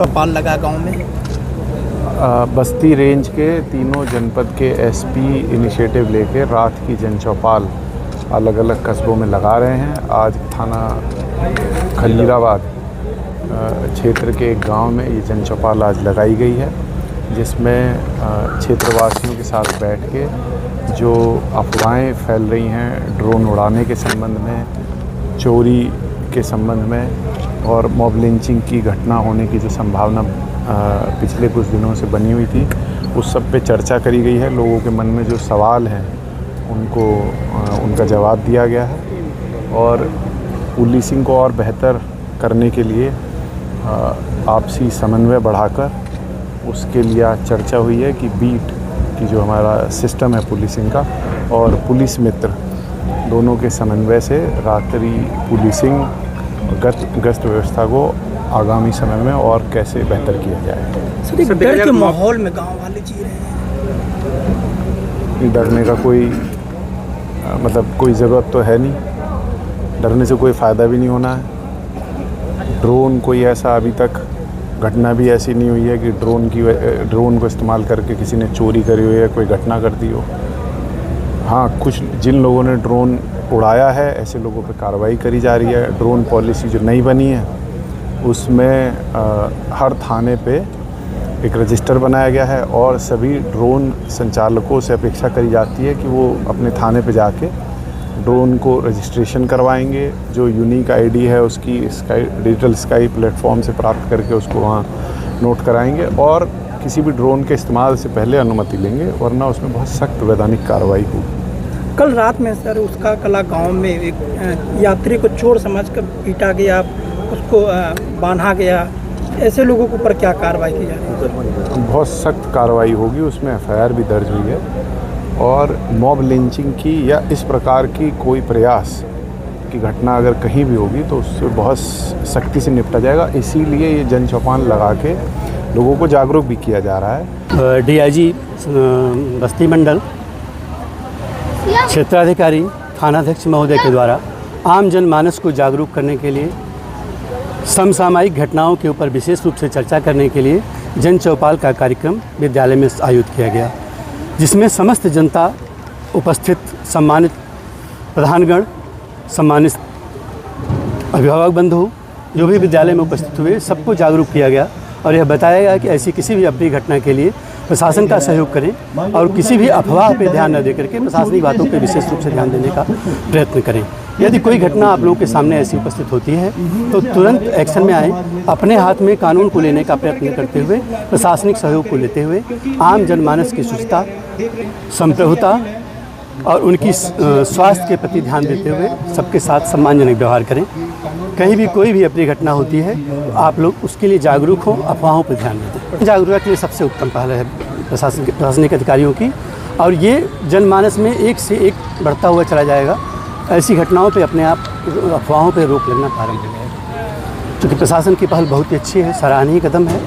चौपाल लगा गांव में। बस्ती रेंज के तीनों जनपद के एसपी इनिशिएटिव लेके रात की जन चौपाल अलग अलग कस्बों में लगा रहे हैं। आज थाना खलीराबाद क्षेत्र के एक गांव में ये जन चौपाल आज लगाई गई है, जिसमें क्षेत्रवासियों के साथ बैठ के जो अफवाहें फैल रही हैं ड्रोन उड़ाने के संबंध में, चोरी के संबंध में और मॉब लिंचिंग की घटना होने की जो संभावना पिछले कुछ दिनों से बनी हुई थी, उस सब पे चर्चा करी गई है। लोगों के मन में जो सवाल हैं उनको उनका जवाब दिया गया है और पुलिसिंग को और बेहतर करने के लिए आपसी समन्वय बढ़ाकर उसके लिए आज चर्चा हुई है कि बीट की जो हमारा सिस्टम है पुलिसिंग का और पुलिस मित्र दोनों के समन्वय से रात्रि पुलिसिंग गश्त व्यवस्था को आगामी समय में और कैसे बेहतर किया जाए। सर, डर के माहौल में गांव वाले जी रहे हैं। डरने का कोई ज़रूरत तो है नहीं, डरने से कोई फ़ायदा भी नहीं होना है। ड्रोन कोई ऐसा अभी तक घटना भी ऐसी नहीं हुई है कि ड्रोन को इस्तेमाल करके किसी ने चोरी करी हो या कोई घटना कर दी हो। हाँ, कुछ जिन लोगों ने ड्रोन उड़ाया है ऐसे लोगों पे कार्रवाई करी जा रही है। ड्रोन पॉलिसी जो नई बनी है उसमें हर थाने पे एक रजिस्टर बनाया गया है और सभी ड्रोन संचालकों से अपेक्षा करी जाती है कि वो अपने थाने पे जाके ड्रोन को रजिस्ट्रेशन करवाएंगे। जो यूनिक आईडी है उसकी डिजिटल स्काई प्लेटफॉर्म से प्राप्त करके उसको वहाँ नोट कराएंगे और किसी भी ड्रोन के इस्तेमाल से पहले अनुमति लेंगे, वरना उसमें बहुत सख्त वैधानिक कार्रवाई होगी। कल रात में सर उसका कला गांव में एक यात्री को चोर समझकर पीटा गया, उसको बांधा गया। ऐसे लोगों के ऊपर क्या कार्रवाई की जा रही है? बहुत सख्त कार्रवाई होगी, उसमें एफआईआर भी दर्ज हुई है और मॉब लिंचिंग की या इस प्रकार की कोई प्रयास की घटना अगर कहीं भी होगी तो उससे बहुत सख्ती से निपटा जाएगा। इसीलिए ये जन चौपाल लगा के लोगों को जागरूक भी किया जा रहा है। डीआईजी बस्ती मंडल क्षेत्राधिकारी थानाध्यक्ष महोदय के द्वारा आम जनमानस को जागरूक करने के लिए, समसामयिक घटनाओं के ऊपर विशेष रूप से चर्चा करने के लिए जन चौपाल का कार्यक्रम विद्यालय में आयोजित किया गया, जिसमें समस्त जनता उपस्थित, सम्मानित प्रधानगण, सम्मानित अभिभावक बंधु जो भी विद्यालय में उपस्थित हुए, सबको जागरूक किया गया और यह बताया गया कि ऐसी किसी भी अप्रिय घटना के लिए प्रशासन का सहयोग करें और किसी भी अफवाह पर ध्यान न देकर के प्रशासनिक बातों पर विशेष रूप से ध्यान देने का प्रयत्न करें। यदि कोई घटना आप लोगों के सामने ऐसी उपस्थित होती है तो तुरंत एक्शन में आए, अपने हाथ में कानून को लेने का प्रयत्न करते हुए, प्रशासनिक सहयोग को लेते हुए आम जनमानस की शुचिता, संप्रभुता और उनकी स्वास्थ्य के प्रति ध्यान देते हुए सबके साथ सम्मानजनक व्यवहार करें। कहीं भी कोई भी अप्रिय घटना होती है तो आप लोग उसके लिए जागरूक हों, अफवाहों पर ध्यान न दें। जागरूकता के लिए सबसे उत्तम पहल है प्रशासनिक अधिकारियों की और ये जनमानस में एक से एक बढ़ता हुआ चला जाएगा। ऐसी घटनाओं पे अपने आप अफवाहों पे रोक लगना प्रारंभ हो जाएगा। क्योंकि प्रशासन की पहल बहुत ही अच्छी है, सराहनीय कदम है।